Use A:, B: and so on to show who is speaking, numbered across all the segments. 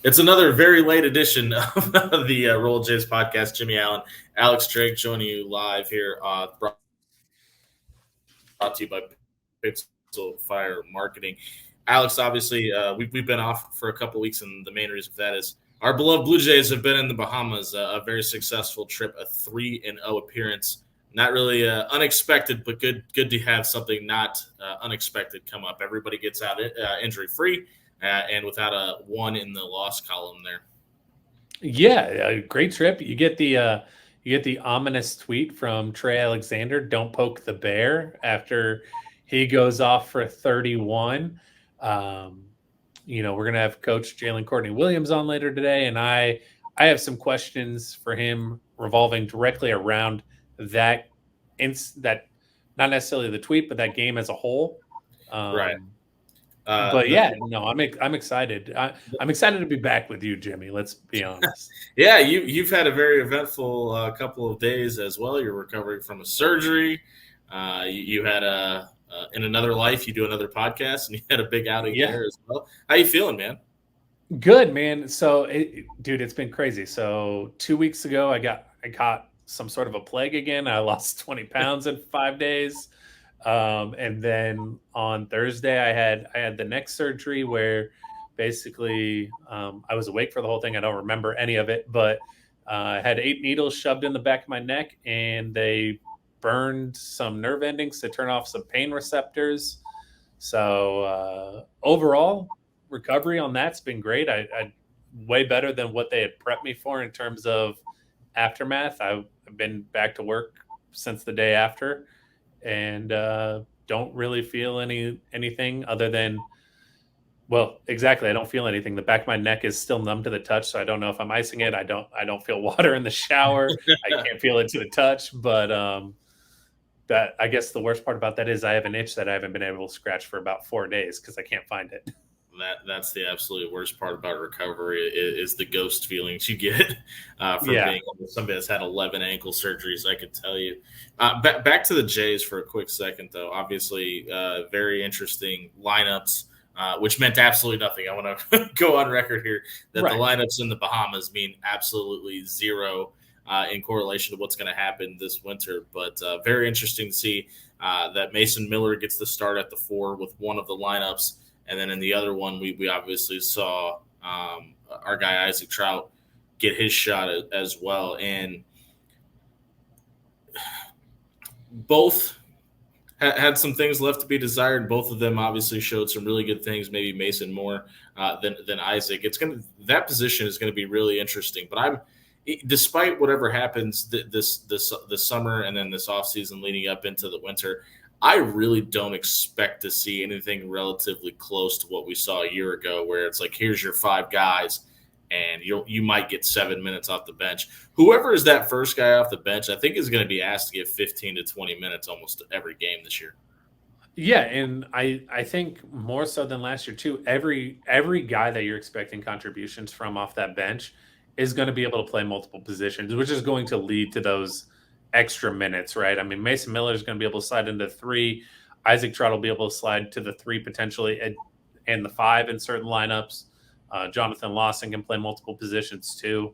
A: It's another very late edition of the Roll Jays podcast. Jimmy Allen, Alex Drake joining you live here, brought to you by Pixel Fire Marketing. Alex, obviously, we've been off for a couple weeks, and the main reason for that is our beloved Blue Jays have been in the Bahamas, a very successful trip, a 3-0 appearance. Not really unexpected, but good to have something not unexpected come up. Everybody gets out injury-free. And without a 1 in the loss column there.
B: Yeah, a great trip. You get the ominous tweet from Trey Alexander, "Don't poke the bear," after he goes off for 31. We're gonna have Coach Jalen Courtney-Williams on later today, and I have some questions for him revolving directly around that not necessarily the tweet, but that game as a whole.
A: Right.
B: I'm excited. I'm excited to be back with you, Jimmy. Let's be honest.
A: Yeah, you've had a very eventful couple of days as well. You're recovering from a surgery. You had in another life, you do another podcast, and you had a big outing there as well. How you feeling, man?
B: Good, man. So, dude, it's been crazy. So 2 weeks ago, I caught some sort of a plague again. I lost 20 pounds in 5 days. And then on Thursday, I had the neck surgery where basically I was awake for the whole thing. I don't remember any of it, but I had 8 needles shoved in the back of my neck, and they burned some nerve endings to turn off some pain receptors. So overall, recovery on that's been great. I way better than what they had prepped me for in terms of aftermath. I've been back to work since the day after. And don't really feel anything other than, well, exactly. I don't feel anything. The back of my neck is still numb to the touch, so I don't know if I'm icing it. I don't feel water in the shower. I can't feel it to the touch. But that, I guess the worst part about that is I have an itch that I haven't been able to scratch for about 4 days because I can't find it.
A: That's the absolute worst part about recovery is the ghost feelings you get being somebody that's had 11 ankle surgeries. I could tell you. Back to the Jays for a quick second, though. Obviously, very interesting lineups, which meant absolutely nothing. I want to go on record here that the lineups in the Bahamas mean absolutely zero in correlation to what's going to happen this winter. But very interesting to see that Mason Miller gets the start at the 4 with one of the lineups. And then in the other one, we obviously saw our guy Isaac Trout get his shot as well. And both had some things left to be desired. Both of them obviously showed some really good things, maybe Mason more than Isaac. That position is going to be really interesting. But despite whatever happens this summer and then this offseason leading up into the winter, I really don't expect to see anything relatively close to what we saw a year ago, where it's like, here's your 5 guys, and you might get 7 minutes off the bench. Whoever is that first guy off the bench, I think is going to be asked to get 15 to 20 minutes almost every game this year.
B: Yeah, and I think more so than last year too. Every guy that you're expecting contributions from off that bench is going to be able to play multiple positions, which is going to lead to those extra minutes, right? I mean, Mason Miller is going to be able to slide into 3. Isaac Trout will be able to slide to the 3 potentially, and the 5 in certain lineups. Jonathan Lawson can play multiple positions too.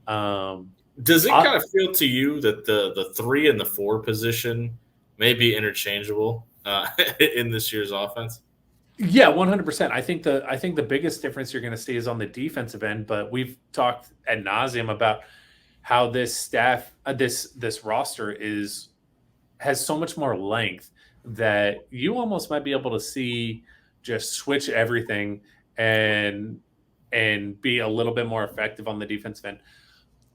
A: Does it kind of feel to you that the 3 and the 4 position may be interchangeable in this year's offense?
B: Yeah, 100%. I think the biggest difference you're going to see is on the defensive end, but we've talked ad nauseum about how this staff, this roster has so much more length that you almost might be able to see just switch everything and be a little bit more effective on the defensive end.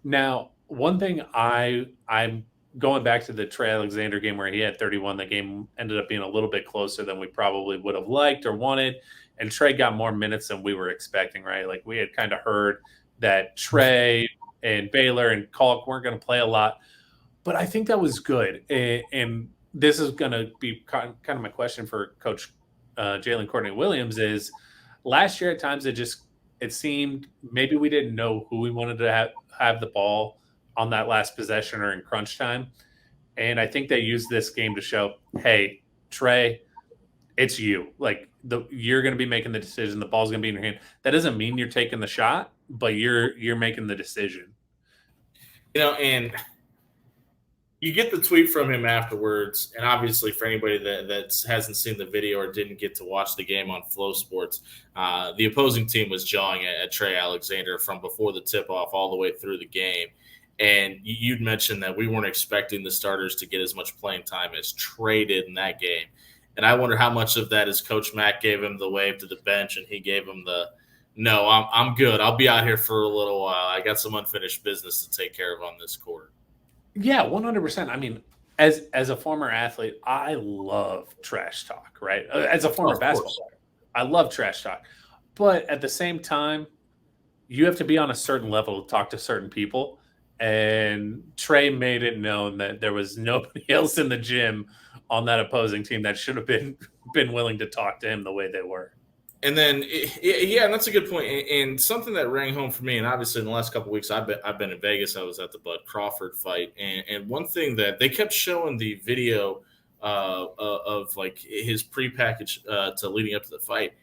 B: Now, one thing I'm going back to the Trey Alexander game where he had 31, the game ended up being a little bit closer than we probably would have liked or wanted. And Trey got more minutes than we were expecting, right? Like we had kind of heard that Trey and Baylor and Kalk weren't going to play a lot, but I think that was good. And this is going to be kind of my question for Coach Jalen Courtney-Williams is last year at times it seemed maybe we didn't know who we wanted to have the ball on that last possession or in crunch time. And I think they used this game to show, hey, Trey, it's you. Like you're going to be making the decision. The ball's going to be in your hand. That doesn't mean you're taking the shot, but you're making the decision.
A: And you get the tweet from him afterwards, and obviously for anybody that hasn't seen the video or didn't get to watch the game on Flow Sports, the opposing team was jawing at Trey Alexander from before the tip-off all the way through the game. And you'd mentioned that we weren't expecting the starters to get as much playing time as Trey did in that game. And I wonder how much of that is Coach Mack gave him the wave to the bench and he gave him the, no, I'm good. I'll be out here for a little while. I got some unfinished business to take care of on this court.
B: Yeah, 100%. I mean, as a former athlete, I love trash talk, right? As a former basketball player, I love trash talk. But at the same time, you have to be on a certain level to talk to certain people. And Trey made it known that there was nobody else in the gym on that opposing team that should have been willing to talk to him the way they were.
A: And then, yeah, and that's a good point. And something that rang home for me, and obviously in the last couple of weeks, I've been in Vegas. I was at the Bud Crawford fight, and one thing that they kept showing the video of like his prepackaged to leading up to the fight,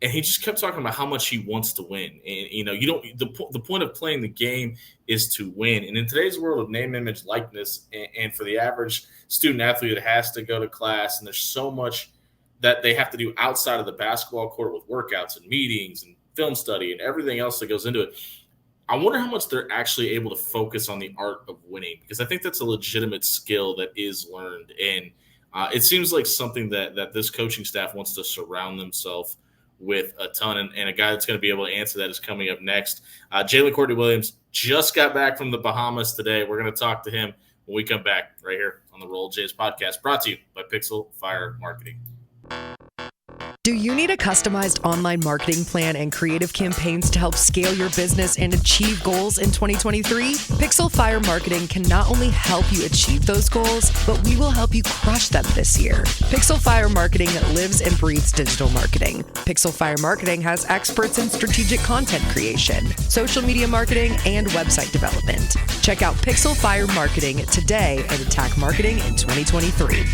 A: and he just kept talking about how much he wants to win. And you don't. The point of playing the game is to win. And in today's world of name, image, likeness, and for the average student athlete that has to go to class, and there's so much that they have to do outside of the basketball court with workouts and meetings and film study and everything else that goes into it. I wonder how much they're actually able to focus on the art of winning, because I think that's a legitimate skill that is learned. And it seems like something that this coaching staff wants to surround themselves with a ton. And a guy that's going to be able to answer that is coming up next. Jalen Courtney-Williams just got back from the Bahamas today. We're going to talk to him when we come back right here on the Roll Jays podcast, brought to you by Pixel Fire Marketing.
C: Do you need a customized online marketing plan and creative campaigns to help scale your business and achieve goals in 2023? Pixel Fire Marketing can not only help you achieve those goals, but we will help you crush them this year. Pixel Fire Marketing lives and breathes digital marketing. Pixel Fire Marketing has experts in strategic content creation, social media marketing, and website development. Check out Pixel Fire Marketing today and attack marketing in 2023.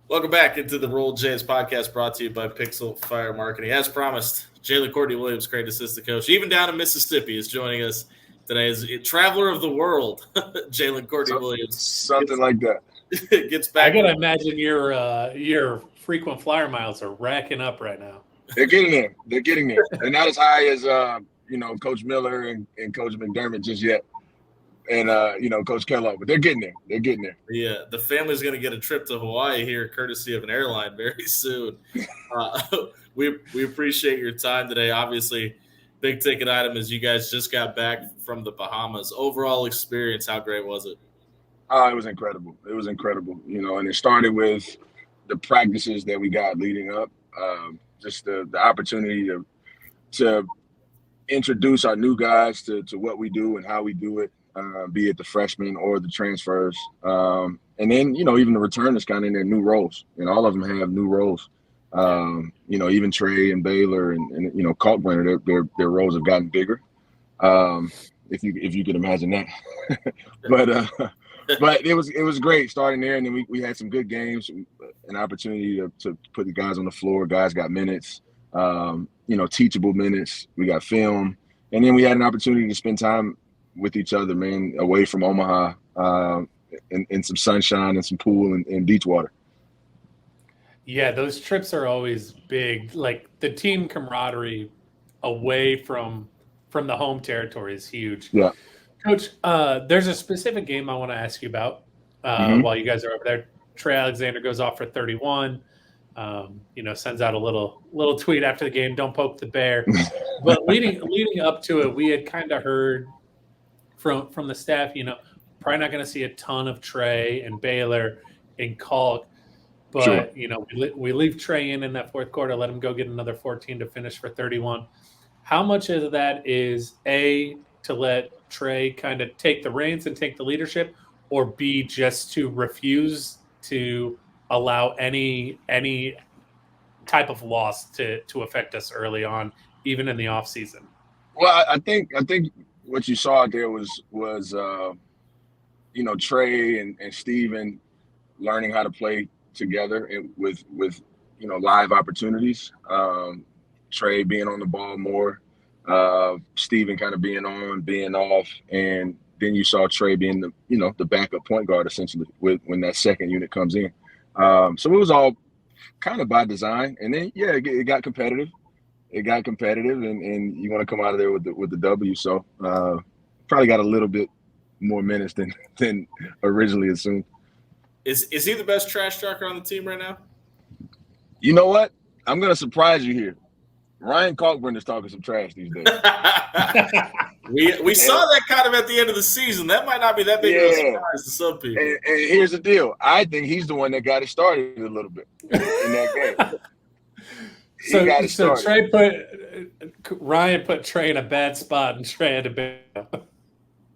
A: Welcome back into the Roll Jays podcast, brought to you by Pixel Fire Marketing. As promised, Jalen Courtney-Williams, great assistant coach, even down in Mississippi, is joining us today as a traveler of the world. Jalen Courtney-Williams,
D: something like that.
A: Gets back.
B: I gotta imagine your frequent flyer miles are racking up right now.
D: They're getting there. They're not as high as Coach Miller and Coach McDermott just yet. And, Coach Kellogg, but they're getting there.
A: Yeah, the family's going to get a trip to Hawaii here, courtesy of an airline, very soon. We appreciate your time today. Obviously, big ticket item is you guys just got back from the Bahamas. Overall experience, how great was it?
D: It was incredible. And it started with the practices that we got leading up, just the opportunity to introduce our new guys to what we do and how we do it. Be it the freshmen or the transfers. And then, even the returners kind of in their new roles. And all of them have new roles. Even Trey and Baylor and Kalkbrenner, their roles have gotten bigger. If you could imagine that. But it was great starting there. And then we had some good games, an opportunity to put the guys on the floor. Guys got minutes, teachable minutes. We got film. And then we had an opportunity to spend time with each other, man, away from Omaha, in some sunshine and some pool and beach water.
B: Yeah, those trips are always big. Like the team camaraderie away from the home territory is huge.
D: Yeah.
B: Coach, there's a specific game I want to ask you about while you guys are over there. Trey Alexander goes off for 31. Sends out a little tweet after the game, don't poke the bear. But leading up to it, we had kind of heard from the staff, probably not going to see a ton of Trey and Baylor and Kalk, but sure. We leave Trey in that fourth quarter, let him go get another 14 to finish for 31. How much of that is A, to let Trey kind of take the reins and take the leadership, or B, just to refuse to allow any type of loss to affect us early on, even in the off season?
D: Well, I think what you saw out there was Trey and Steven learning how to play together and with live opportunities. Trey being on the ball more, Steven kind of being on, being off, and then you saw Trey being the backup point guard essentially when that second unit comes in. So it was all kind of by design, and then it got competitive. It got competitive, and you want to come out of there with the W. So probably got a little bit more minutes than originally assumed.
A: Is he the best trash talker on the team right now?
D: You know what? I'm gonna surprise you here. Ryan Cockburn is talking some trash these days.
A: we saw that kind of at the end of the season. That might not be that big of a surprise to some people.
D: And here's the deal. I think he's the one that got it started a little bit in that game.
B: So Ryan put Trey in a bad spot, and Trey had to bail.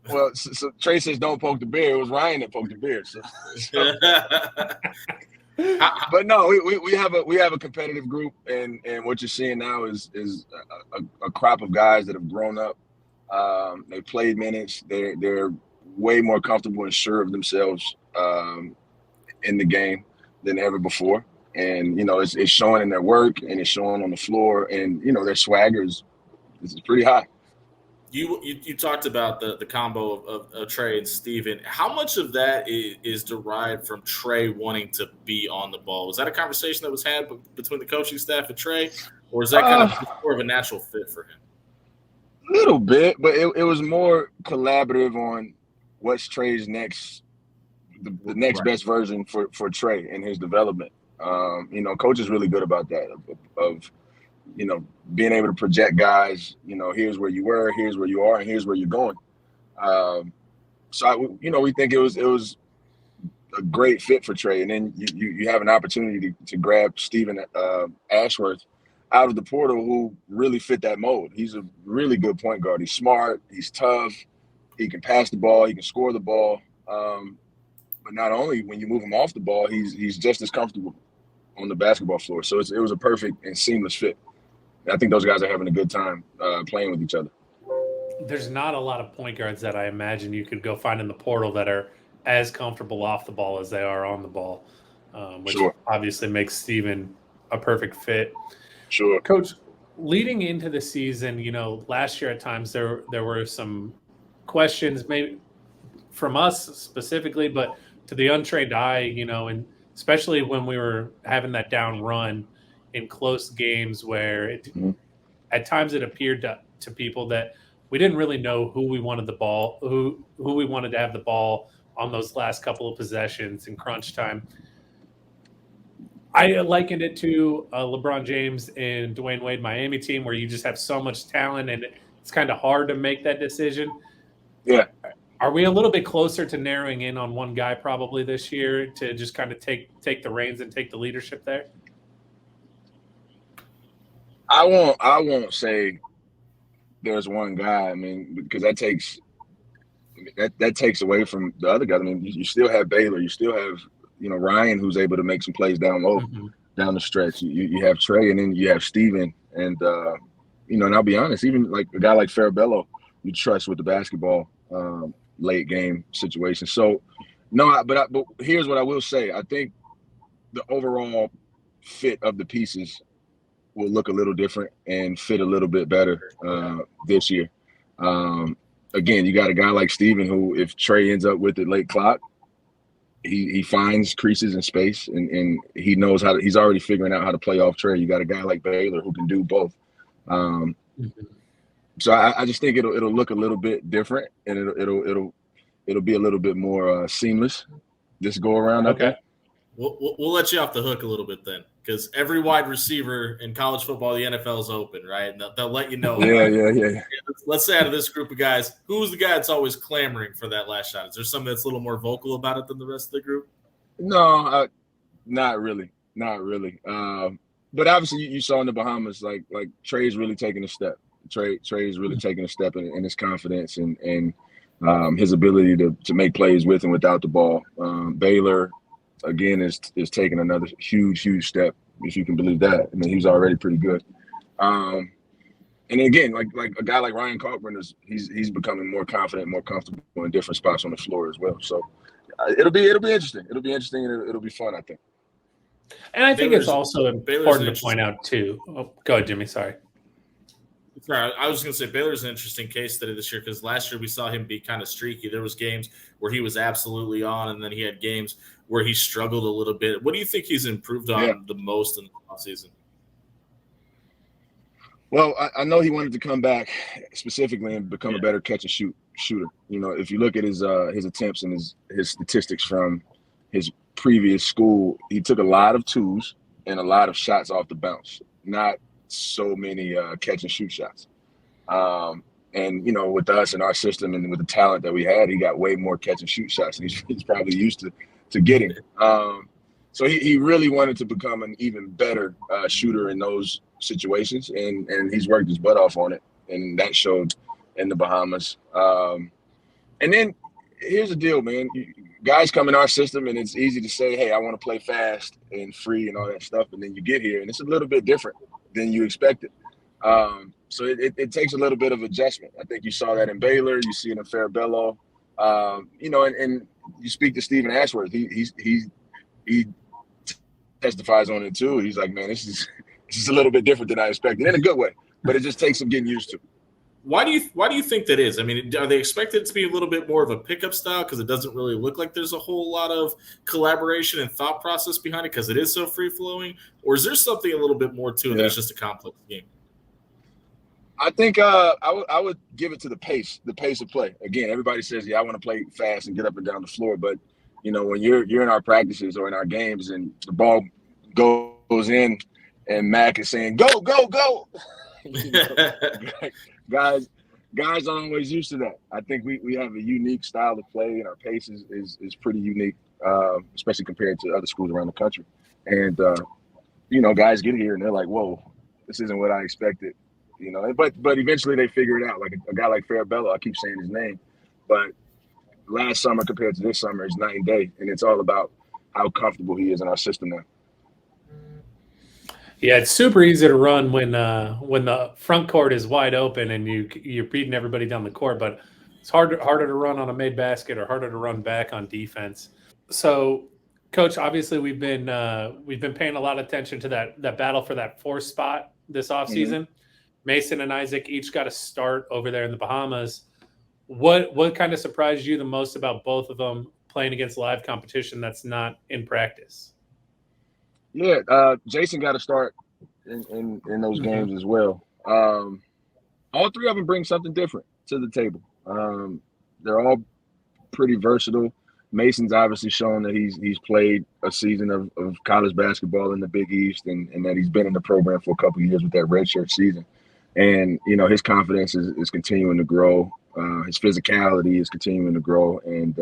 D: Well, so Trey says don't poke the bear. It was Ryan that poked the bear. So. But no, we have a competitive group, and what you're seeing now is a crop of guys that have grown up. They played minutes. They're way more comfortable and sure of themselves in the game than ever before. And it's showing in their work, and it's showing on the floor, and their swagger is pretty high.
A: You talked about the combo of Trey and Steven. How much of that is derived from Trey wanting to be on the ball? Was that a conversation that was had between the coaching staff and Trey, or is that kind of more of a natural fit for him?
D: A little bit, but it was more collaborative on what's Trey's next, the next best version for Trey and his development. Coach is really good about that of being able to project guys, here's where you were, here's where you are, and here's where you're going. So we think it was a great fit for Trey. And then you have an opportunity to grab Steven Ashworth out of the portal, who really fit that mold. He's a really good point guard. He's smart, he's tough, he can pass the ball, he can score the ball. But not only when you move him off the ball, he's just as comfortable on the basketball floor. So it was a perfect and seamless fit. I think those guys are having a good time playing with each other.
B: There's not a lot of point guards that I imagine you could go find in the portal that are as comfortable off the ball as they are on the ball, which obviously makes Steven a perfect fit.
D: Sure.
B: Coach, leading into the season, last year at times there were some questions, maybe from us specifically, but to the untrained eye, and especially when we were having that down run in close games where at times it appeared to people that we didn't really know who we wanted the ball, who we wanted to have the ball on those last couple of possessions in crunch time. I likened it to LeBron James and Dwayne Wade Miami team, where you just have so much talent and it's kind of hard to make that decision.
D: Yeah.
B: Are we a little bit closer to narrowing in on one guy probably this year to just kind of take the reins and take the leadership there?
D: I won't say there's one guy. I mean, because that takes away from the other guys. I mean, you still have Baylor, you still have Ryan, who's able to make some plays down low, down the stretch. You have Trey, and then you have Steven, and and I'll be honest, even like a guy like Farabello, you trust with the basketball late game situation. So no, but here's what I will say: I think the overall fit of the pieces will look a little different and fit a little bit better this year. Again, you got a guy like Steven who, if Trey ends up with it late clock, he finds creases in space, and he knows he's already figuring out how to play off Trey. You got a guy like Baylor who can do both. So I just think it'll look a little bit different, and it'll be a little bit more seamless this go around.
A: Okay. We'll let you off the hook a little bit then, because every wide receiver in college football, the NFL is open, right? And they'll let you know.
D: Yeah.
A: Let's say out of this group of guys, who's the guy that's always clamoring for that last shot? Is there somebody that's a little more vocal about it than the rest of the group?
D: No, not really. But obviously, you saw in the Bahamas, like Trey's really taking a step. Trey's really taking a step in his confidence and his ability to make plays with and without the ball. Baylor, again, is taking another huge step, if you can believe that. I mean, he was already pretty good. And And again, like a guy like Ryan Carpenter, he's becoming more confident, more comfortable in different spots on the floor as well. So it'll be interesting. It'll be interesting, and it'll be fun, I think.
B: And I think it's also important to point out too. Oh, go ahead, Jimmy. Sorry.
A: I was going to say Baylor's an interesting case study this year because last year we saw him be kind of streaky. There was games where he was absolutely on, and then he had games where he struggled a little bit. What do you think he's improved on the most in the offseason?
D: Well, I know he wanted to come back specifically and become a better catch and shoot shooter. You know, if you look at his attempts and his statistics from his previous school, he took a lot of twos and a lot of shots off the bounce. Not so many catch and shoot shots. And, you know, with us and our system and with the talent that we had, he got way more catch and shoot shots than he's probably used to getting. So he really wanted to become an even better shooter in those situations, and he's worked his butt off on it, and that showed in the Bahamas. And then here's the deal, man. Guys come in our system, and it's easy to say, hey, I want to play fast and free and all that stuff, and then you get here, and it's a little bit different than you expected. So it takes a little bit of adjustment. I think you saw that in Baylor. You see it in Farabello. You know, and you speak to Stephen Ashworth. He testifies on it too. He's like, man, this is a little bit different than I expected in a good way, but it just takes some getting used to.
A: Why do you think that is? I mean, are they expected to be a little bit more of a pickup style because it doesn't really look like there's a whole lot of collaboration and thought process behind it because it is so free flowing, or is there something a little bit more to it that's just a complex game?
D: I think I would give it to the pace of play. Again, everybody says, yeah, I want to play fast and get up and down the floor, but you know, when you're in our practices or in our games and the ball goes in and Mac is saying, go, go, go. You know, guys aren't always used to that. I think we have a unique style of play, and our pace is pretty unique, especially compared to other schools around the country. And, you know, guys get here and they're like, whoa, this isn't what I expected. You know, but eventually they figure it out. Like a guy like Farabello, I keep saying his name, but last summer compared to this summer is night and day, and it's all about how comfortable he is in our system now.
B: Yeah, it's super easy to run when the front court is wide open and you're beating everybody down the court, but it's harder to run on a made basket or harder to run back on defense. So, Coach, obviously we've been paying a lot of attention to that battle for that 4th spot this offseason. Mm-hmm. Mason and Isaac each got a start over there in the Bahamas. What kind of surprised you the most about both of them playing against live competition that's not in practice?
D: Yeah, Jason got a start in those games as well. All three of them bring something different to the table. They're all pretty versatile. Mason's obviously shown that he's played a season of college basketball in the Big East and that he's been in the program for a couple of years with that redshirt season. And, you know, his confidence is continuing to grow. His physicality is continuing to grow. And,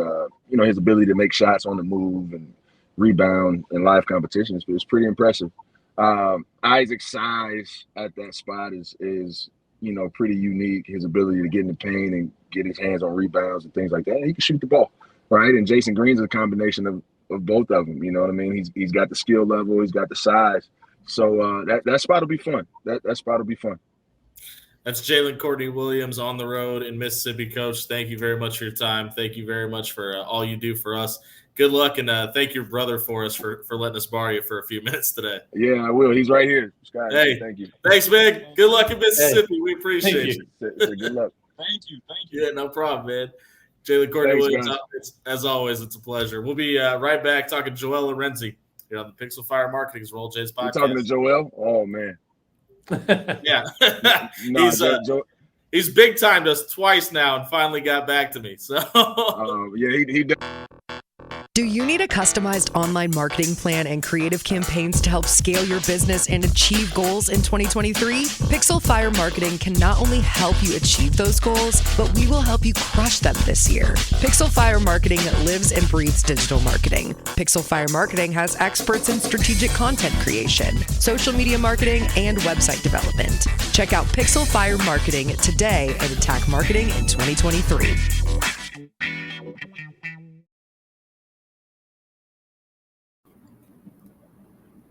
D: you know, his ability to make shots on the move and rebound in live competition is pretty impressive. Isaac's size at that spot is, you know, pretty unique. His ability to get in the paint and get his hands on rebounds and things like that. He can shoot the ball, right? And Jason Green's a combination of both of them. You know what I mean? He's got the skill level. He's got the size. So that spot will be fun. That spot will be fun.
A: That's Jalen Courtney-Williams on the road in Mississippi. Coach, thank you very much for your time. Thank you very much for all you do for us. Good luck, and thank your brother for us for letting us borrow you for a few minutes today.
D: Yeah, I will. He's right here. Scott,
A: hey,
D: thank you.
A: Thanks, man. Good luck in Mississippi. Hey, we appreciate you.
D: Good luck.
E: Thank you.
A: Yeah, no problem, man. Jalen Courtney-Williams, as always, it's a pleasure. We'll be right back talking Joel Lorenzi here on the Pixel Fire Marketing's Roll Jays podcast.
D: You're talking to Joel? Oh, man.
A: Yeah. He's big timed us twice now and finally got back to me. So
D: yeah, he does.
C: Do you need a customized online marketing plan and creative campaigns to help scale your business and achieve goals in 2023? Pixel Fire Marketing can not only help you achieve those goals, but we will help you crush them this year. Pixel Fire Marketing lives and breathes digital marketing. Pixel Fire Marketing has experts in strategic content creation, social media marketing, and website development. Check out Pixel Fire Marketing today and attack marketing in 2023.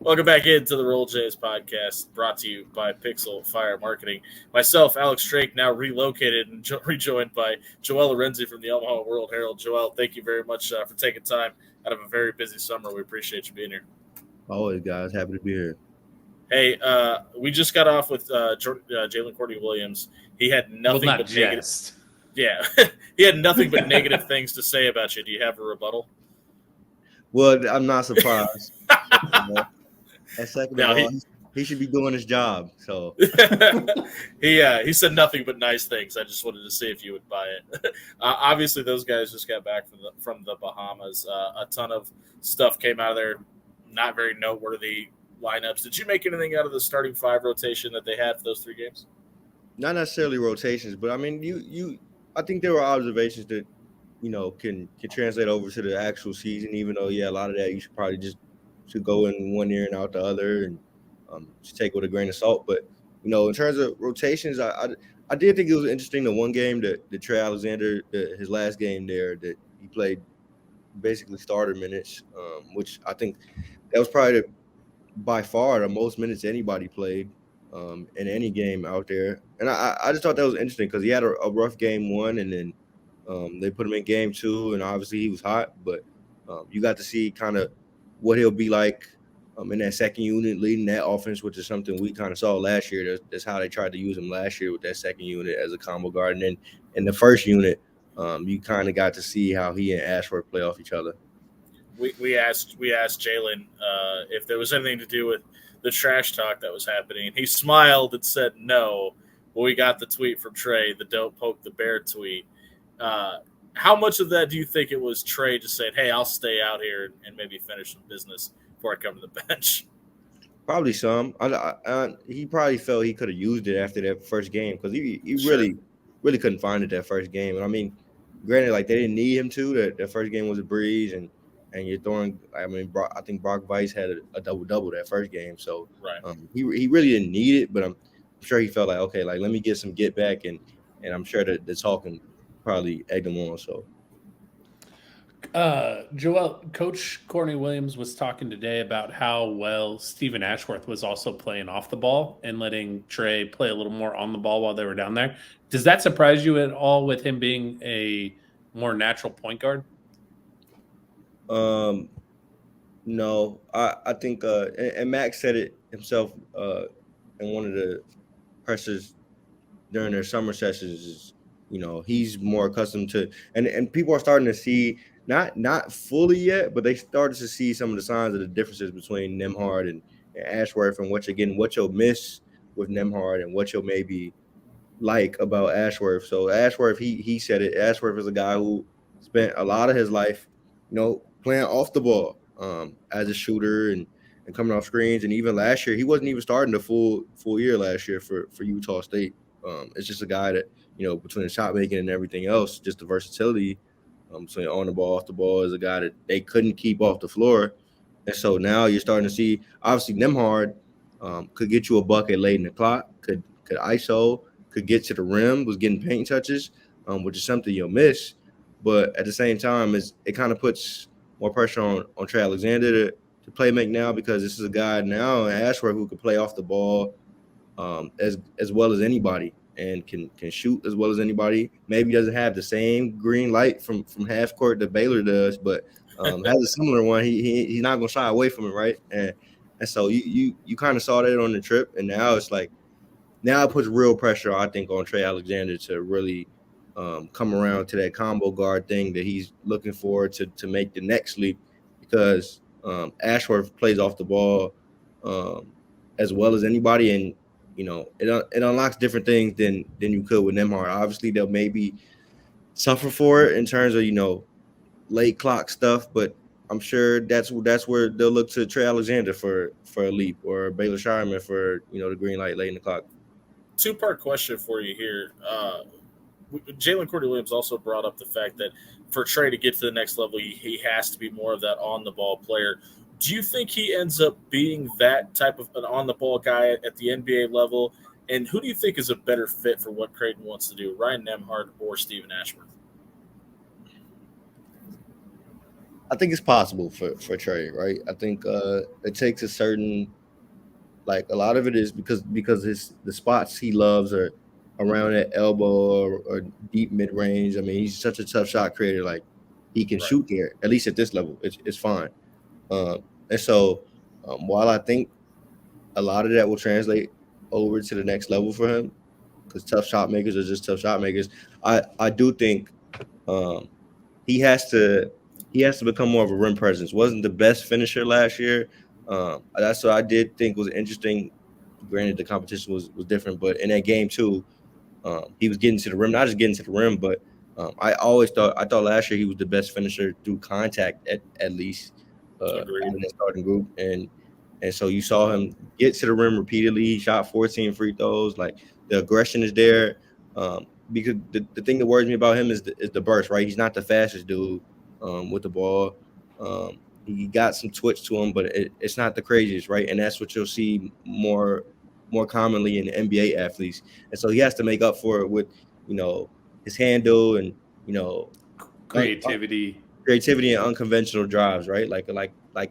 A: Welcome back into the Roll Jays podcast, brought to you by Pixel Fire Marketing. Myself, Alex Drake, now relocated and rejoined by Joel Lorenzi from the Omaha World Herald. Joel, thank you very much for taking time out of a very busy summer. We appreciate you being here.
E: Always, guys. Happy to be here.
A: Hey, we just got off with Jalen Courtney-Williams. He had nothing but negative. Yeah, he had nothing but negative things to say about you. Do you have a rebuttal?
E: Well, I'm not surprised. And second of all, he should be doing his job. So
A: he said nothing but nice things. I just wanted to see if you would buy it. Obviously, those guys just got back from the Bahamas. A ton of stuff came out of there. Not very noteworthy lineups. Did you make anything out of the starting five rotation that they had for those 3 games?
E: Not necessarily rotations, but I mean, I think there were observations that can translate over to the actual season. Even though, a lot of that you should probably just should go in one ear and out the other, and just take it with a grain of salt. But in terms of rotations, I did think it was interesting the one game that Trey Alexander, his last game there, that he played basically starter minutes, which I think that was probably by far the most minutes anybody played in any game out there. And I just thought that was interesting because he had a rough game 1, and then they put him in game 2, and obviously he was hot. But you got to see kind of what he'll be like in that second unit, leading that offense, which is something we kind of saw last year. That's how they tried to use him last year with that second unit as a combo guard. And then in the first unit, you kind of got to see how he and Ashworth play off each other.
A: We asked Jalen if there was anything to do with the trash talk that was happening. He smiled and said no. Well, we got the tweet from Trey, the "Don't Poke the Bear" tweet. How much of that do you think it was Trey just saying, "Hey, I'll stay out here and maybe finish some business before I come to the bench"?
E: Probably some. He probably felt he could have used it after that first game because he
A: Sure.
E: really couldn't find it that first game. And I mean, granted, like they didn't need him to. That first game was a breeze, and you're throwing. I mean, I think Brock Weiss had a double that first game, so
A: right.
E: He really didn't need it. But I'm sure he felt like, okay, like let me get some get back, and I'm sure that the talking probably egged him on. So.
B: Joel, Coach Courtney-Williams was talking today about how well Stephen Ashworth was also playing off the ball and letting Trey play a little more on the ball while they were down there. Does that surprise you at all with him being a more natural point guard?
E: No, I think, and Max said it himself in one of the pressers during their summer sessions. Is he's more accustomed to, and people are starting to see. Not fully yet, but they started to see some of the signs of the differences between Nembhard and Ashworth, and what you'll miss with Nembhard and what you'll maybe like about Ashworth. So Ashworth, he said it. Ashworth is a guy who spent a lot of his life, playing off the ball as a shooter and coming off screens. And even last year, he wasn't even starting the full year last year for Utah State. It's just a guy that, between the shot making and everything else, just the versatility. So on the ball, off the ball is a guy that they couldn't keep off the floor. And so now you're starting to see, obviously, Nembhard could get you a bucket late in the clock, could ISO, could get to the rim, was getting paint touches, which is something you'll miss. But at the same time, it kind of puts more pressure on Trey Alexander to play make now, because this is a guy now in Ashworth who can play off the ball as well as anybody. And can shoot as well as anybody. Maybe doesn't have the same green light from half court that Baylor does, but has a similar one. He's not gonna shy away from it, right? And so you kind of saw that on the trip, and now it's like it puts real pressure, I think, on Trey Alexander to really come around to that combo guard thing that he's looking for to make the next leap, because Ashworth plays off the ball as well as anybody, and it unlocks different things than you could with Nembhard. Obviously, they'll maybe suffer for it in terms of, late clock stuff, but I'm sure that's where they'll look to Trey Alexander for a leap, or Baylor Shireman for, the green light late in the clock.
A: 2-part question for you here. Jalen Courtney-Williams also brought up the fact that for Trey to get to the next level, he has to be more of that on-the-ball player. Do you think he ends up being that type of an on-the-ball guy at the NBA level? And who do you think is a better fit for what Creighton wants to do, Ryan Nembhard or Stephen Ashworth?
E: I think it's possible for Trey, right? I think it takes a certain, like, a lot of it is because the spots he loves are around that elbow or deep mid range. I mean, he's such a tough shot creator. Like, he can
A: Right.
E: shoot there. At least at this level, it's fine. And so, while I think a lot of that will translate over to the next level for him, because tough shot makers are just tough shot makers, I do think um, he has to become more of a rim presence. Wasn't the best finisher last year. That's what I did think was interesting. Granted, the competition was different, but in that game too, he was getting to the rim, not just getting to the rim, but I thought last year he was the best finisher through contact at least out
A: Agreed.
E: of that starting group, and so you saw him get to the rim repeatedly. He shot 14 free throws. Like, the aggression is there. Because the thing that worries me about him is the burst, right? He's not the fastest dude with the ball. He got some twitch to him, but it's not the craziest, right? And that's what you'll see more commonly in NBA athletes. And so he has to make up for it with, his handle and,
B: Creativity.
E: creativity and unconventional drives, right? Like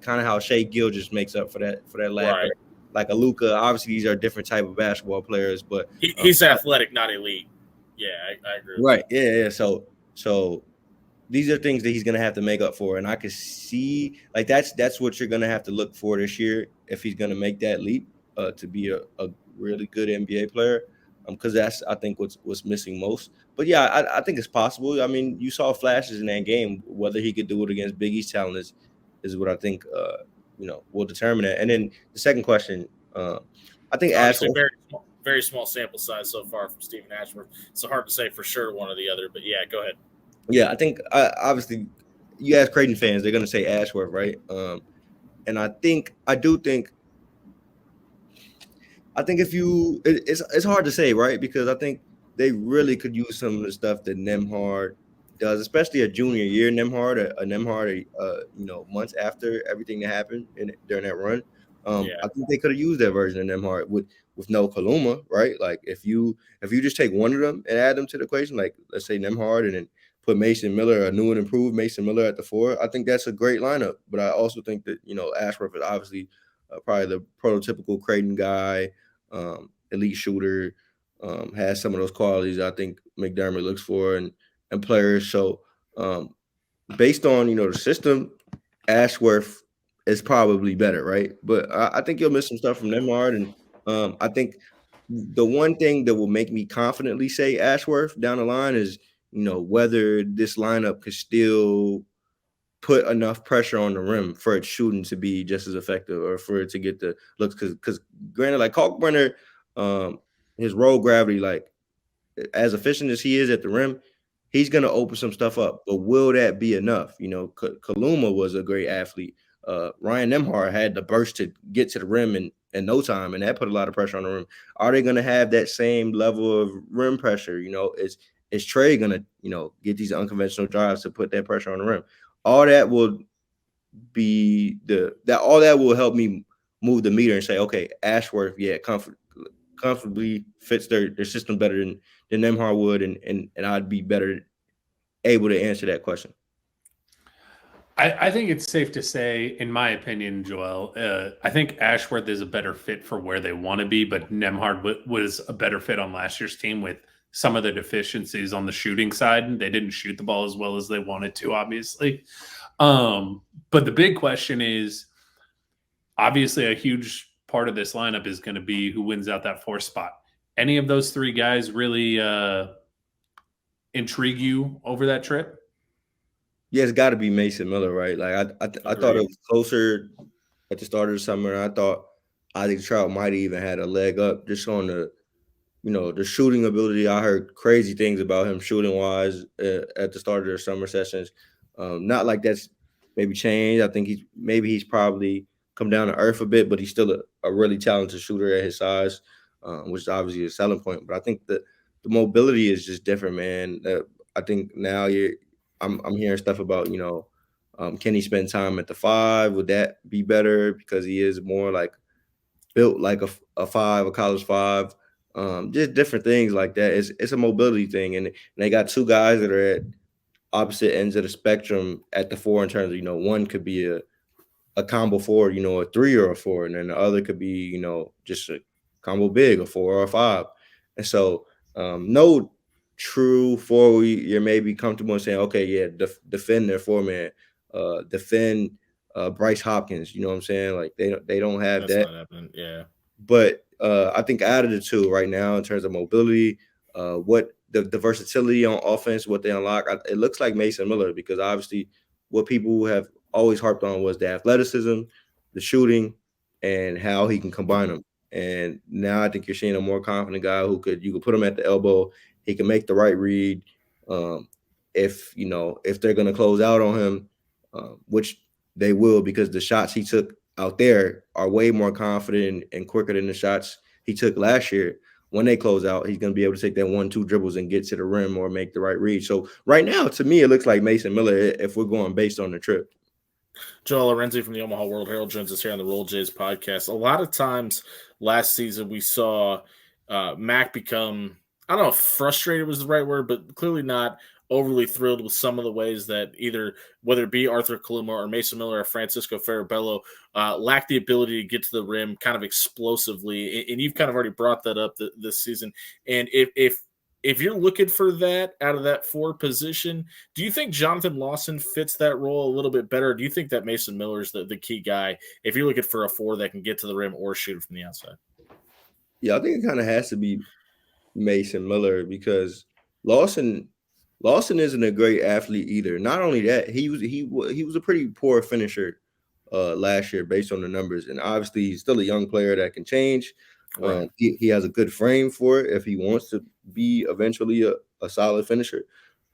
E: kind of how Shea Gilgeous makes up for that lack.
A: Right.
E: Like a Luka, obviously these are different type of basketball players, but
A: He's athletic, not elite. Yeah, I agree.
E: Right. Yeah. So these are things that he's gonna have to make up for, and I can see, like, that's what you're gonna have to look for this year if he's gonna make that leap to be a really good NBA player. Because that's, I think, what's missing most. But yeah, I think it's possible. I mean, you saw flashes in that game. Whether he could do it against Big East talent is what I think will determine it. And then the second question, I think
A: Obviously,
E: Ashworth.
A: very small sample size so far from Stephen Ashworth. So hard to say for sure one or the other. But yeah, go ahead.
E: Yeah, I think obviously you ask Creighton fans, they're going to say Ashworth, right? And I do think if it's hard to say, right? Because I think they really could use some of the stuff that Nembhard does, especially a junior year Nembhard, months after everything that happened during that run. I think they could have used that version of Nembhard with no Kaluma, right? Like, if you just take one of them and add them to the equation, like, let's say Nembhard, and then put Mason Miller, a new and improved Mason Miller, at the 4, I think that's a great lineup. But I also think that, Ashworth is obviously probably the prototypical Creighton guy, elite shooter, has some of those qualities I think McDermott looks for and players. So based on, the system, Ashworth is probably better, right? But I think you'll miss some stuff from Nembhard. And I think the one thing that will make me confidently say Ashworth down the line is, whether this lineup could still put enough pressure on the rim for its shooting to be just as effective, or for it to get the looks. Because granted, like, Kalkbrenner, his roll gravity, like, as efficient as he is at the rim, he's going to open some stuff up. But will that be enough? Kaluma was a great athlete. Ryan Nembhard had the burst to get to the rim in no time, and that put a lot of pressure on the rim. Are they going to have that same level of rim pressure? Is Trey going to, get these unconventional drives to put that pressure on the rim? All that will help me move the meter and say, okay, Ashworth, yeah, comfortably fits their system better than Nembhard would, and I'd be better able to answer that question.
B: I think it's safe to say, in my opinion, Joel, I think Ashworth is a better fit for where they want to be, but Nembhard was a better fit on last year's team with some of the deficiencies on the shooting side. They didn't shoot the ball as well as they wanted to, obviously. But the big question is, obviously, a huge part of this lineup is going to be who wins out that 4th spot. Any of those 3 guys really intrigue you over that trip?
E: Yeah, it's got to be Mason Miller, right? Like, I thought it was closer at the start of the summer. I thought Isaac Trout might have even had a leg up just on the shooting ability. I heard crazy things about him shooting wise at the start of the summer sessions. Not like that's maybe changed. I think he's probably come down to earth a bit, but he's still a really talented shooter at his size, which is obviously a selling point. But I think the mobility is just different, man. I think now I'm hearing stuff about, can he spend time at the 5? Would that be better because he is more like built like a 5, a college 5? Just different things like that. It's a mobility thing, and they got 2 guys that are at opposite ends of the spectrum at the 4 in terms of, one could be a combo forward, a 3 or a 4, and then the other could be, just a combo big, a 4 or a 5. And so no true forward you're maybe comfortable in saying, okay, yeah, defend their 4-man, defend Bryce Hopkins. You know what I'm saying? Like they don't have
A: That's
E: that.
A: not happening. Yeah.
E: But I think out of the two right now, in terms of mobility, what the versatility on offense, what they unlock, it looks like Mason Miller, because obviously what people have always harped on was the athleticism, the shooting, and how he can combine them. And now I think you're seeing a more confident guy you could put him at the elbow. He can make the right read. If they're going to close out on him, which they will, because the shots he took out there are way more confident and quicker than the shots he took last year. When they close out, he's going to be able to take that 1-2 dribbles and get to the rim or make the right read. So right now, to me, it looks like Mason Miller, if we're going based on the trip.
A: Joel Lorenzi from the Omaha World Herald joins us here on the Roll Jays podcast. A lot of times last season we saw Mac become, I don't know if frustrated was the right word, but clearly not overly thrilled with some of the ways that either, whether it be Arthur Kaluma or Mason Miller or Francisco Farabello, lacked the ability to get to the rim kind of explosively. And you've kind of already brought that up this season. And if you're looking for that out of that 4 position, do you think Jonathan Lawson fits that role a little bit better? Or do you think that Mason Miller is the key guy if you're looking for a 4 that can get to the rim or shoot it from the outside?
E: Yeah, I think it kind of has to be Mason Miller, because Lawson isn't a great athlete either. Not only that, he was a pretty poor finisher last year based on the numbers, and obviously he's still a young player that can change. Right. He has a good frame for it if he wants to be eventually a solid finisher.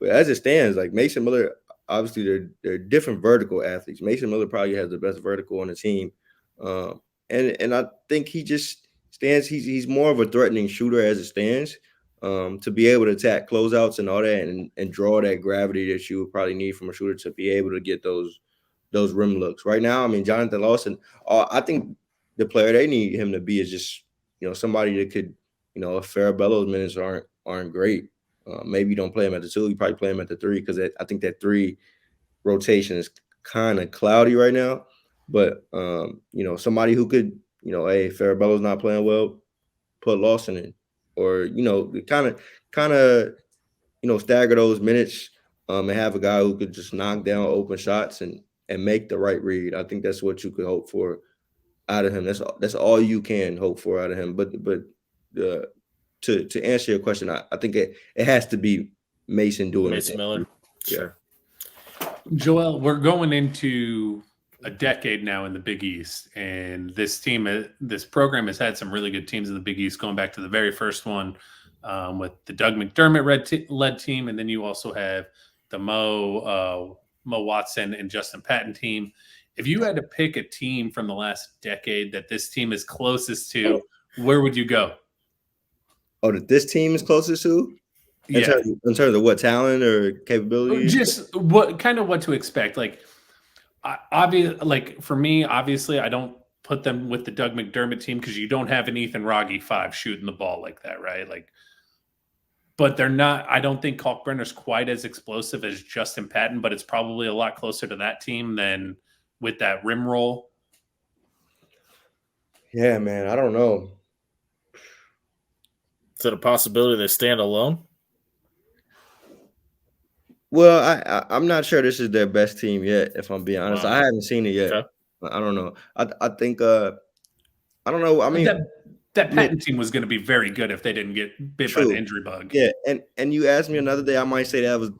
E: But as it stands, like Mason Miller, obviously they're different vertical athletes. Mason Miller probably has the best vertical on the team, and I think he just stands. He's more of a threatening shooter as it stands. To be able to attack closeouts and all that, and draw that gravity that you would probably need from a shooter to be able to get those rim looks. Right now, I mean, Jonathan Lawson, I think the player they need him to be is just, somebody that could, if Farabello's minutes aren't great, maybe you don't play him at the 2, you probably play him at the 3, because I think that 3 rotation is kind of cloudy right now. But, somebody who could, hey, Farabello's not playing well, put Lawson in. Or, kind of, stagger those minutes and have a guy who could just knock down open shots and make the right read. I think that's what you could hope for out of him. That's all you can hope for out of him. But to answer your question, I think it has to be Mason doing it.
A: Mason Miller. Sure.
B: Joel, we're going into a decade now in the Big East, and this program has had some really good teams in the Big East, going back to the very first one with the Doug McDermott led team, and then you also have the Mo Watson and Justin Patton team. If you had to pick a team from the last decade that this team is closest to, where would you go?
E: Oh, that this team is closest to? In terms of what, talent or capability?
B: Just what to expect. Like, for me, obviously, I don't put them with the Doug McDermott team because you don't have an Ethan Wragge 5 shooting the ball like that, right? Like, but they're not. I don't think Kalkbrenner's quite as explosive as Justin Patton, but it's probably a lot closer to that team than with that rim roll.
E: Yeah, man, I don't know.
A: Is it a possibility they stand alone?
E: Well, I'm not sure this is their best team yet, if I'm being honest. Wow. I haven't seen it yet. Okay. I don't know. I think I don't know. I mean,
B: that Patton team was going to be very good if they didn't get bit by the injury bug.
E: Yeah, and you asked me another day, I might say that was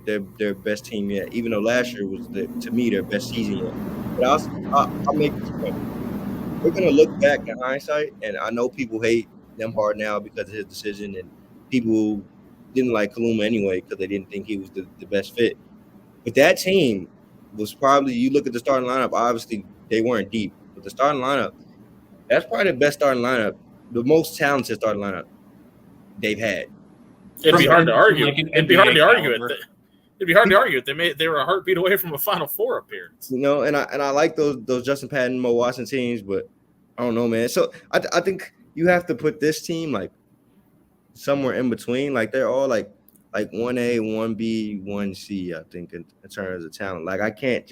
E: their best team yet, even though last year was to me their best season yet. But I'll make this point. We're going to look back in hindsight, and I know people hate them hard now because of his decision, and people didn't like Kaluma anyway because they didn't think he was the best fit. But that team was probably, you look at the starting lineup, obviously they weren't deep. But the starting lineup, that's probably the best starting lineup, the most talented starting lineup they've had.
A: It'd be hard to argue. It'd be hard to argue it. They were a heartbeat away from a Final Four appearance.
E: And I like those Justin Patton, Mo Watson teams, but I don't know, man. So I think you have to put this team like somewhere in between. Like they're all like like 1A, 1B, 1C, I think, in terms of talent. Like I can't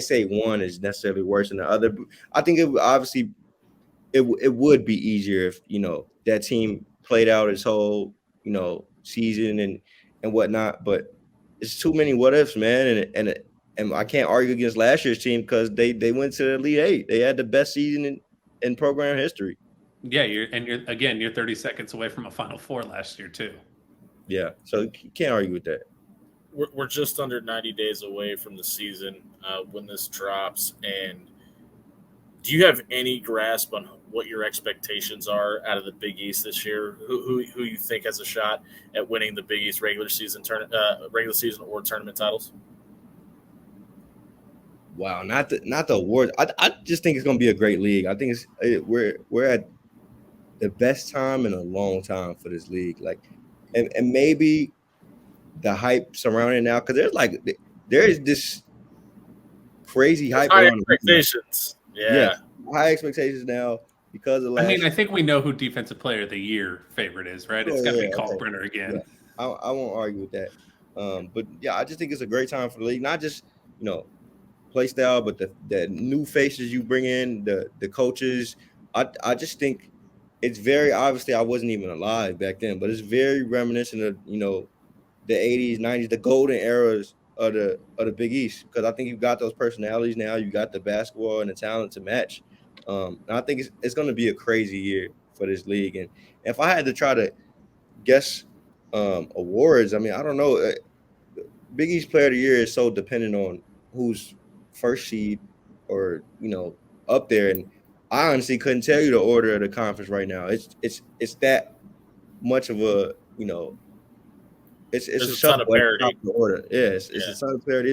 E: say one is necessarily worse than the other. I think it obviously it would be easier if, you know, that team played out its whole, you know, season and whatnot. But it's too many what ifs, man. And I can't argue against last year's team because they went to the Elite Eight. They had the best season in program history.
B: Yeah, you're 30 seconds away from a Final Four last year too.
E: Yeah, so you can't argue with that.
A: We're just under 90 days away from the season when this drops. And do you have any grasp on what your expectations are out of the Big East this year? Who you think has a shot at winning the Big East regular season or tournament titles?
E: Wow, not the awards. I just think it's going to be a great league. I think we're at the best time in a long time for this league. Like, and maybe the hype surrounding it now, because there is this crazy hype
A: high
E: around
A: expectations. Yeah,
E: high expectations now because of last.
B: I mean, I think we know who Defensive Player of the Year favorite is, right? It's got to be Kalkbrenner again.
E: Yeah. I won't argue with that. But yeah, I just think it's a great time for the league. Not just, you know, play style, but the new faces you bring in, the coaches. I just think it's very, obviously I wasn't even alive back then, but it's very reminiscent of, you know, the 80s, 90s, the golden eras of the Big East, because I think you've got those personalities now. You got the basketball and the talent to match. And I think it's going to be a crazy year for this league. And if I had to try to guess awards, I mean, I don't know. Big East Player of the Year is so dependent on who's first seed or, you know, up there. And I honestly couldn't tell you the order of the conference right now. It's that much of a, you know, it's a
A: ton of parity.
E: Order. Yeah, it's a ton of parity.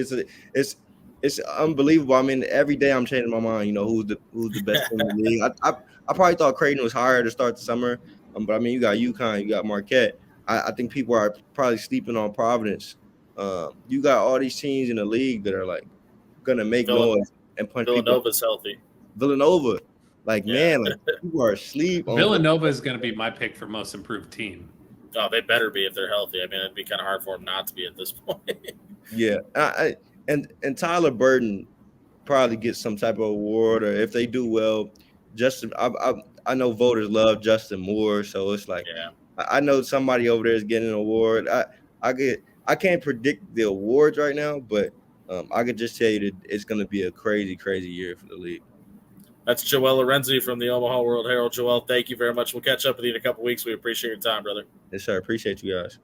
E: It's unbelievable. I mean, every day I'm changing my mind. You know, who's the best team in the league. I probably thought Creighton was higher to start the summer, but I mean, you got UConn, you got Marquette. I think people are probably sleeping on Providence. You got all these teams in the league that are like gonna make noise and punch.
A: Villanova's healthy.
E: Villanova, man, like people are asleep.
B: Villanova is going to be my pick for most improved team.
A: Oh, they better be if they're healthy. I mean, it'd be kind of hard for them not to be at this point.
E: Yeah, and Tyler Burton probably gets some type of award, or if they do well, Justin. I know voters love Justin Moore, so it's like I know somebody over there is getting an award. I can't predict the awards right now, but I could just tell you that it's going to be a crazy, crazy year for the league.
A: That's Joel Lorenzi from the Omaha World Herald. Joel, thank you very much. We'll catch up with you in a couple weeks. We appreciate your time, brother.
E: Yes, sir. Appreciate you guys.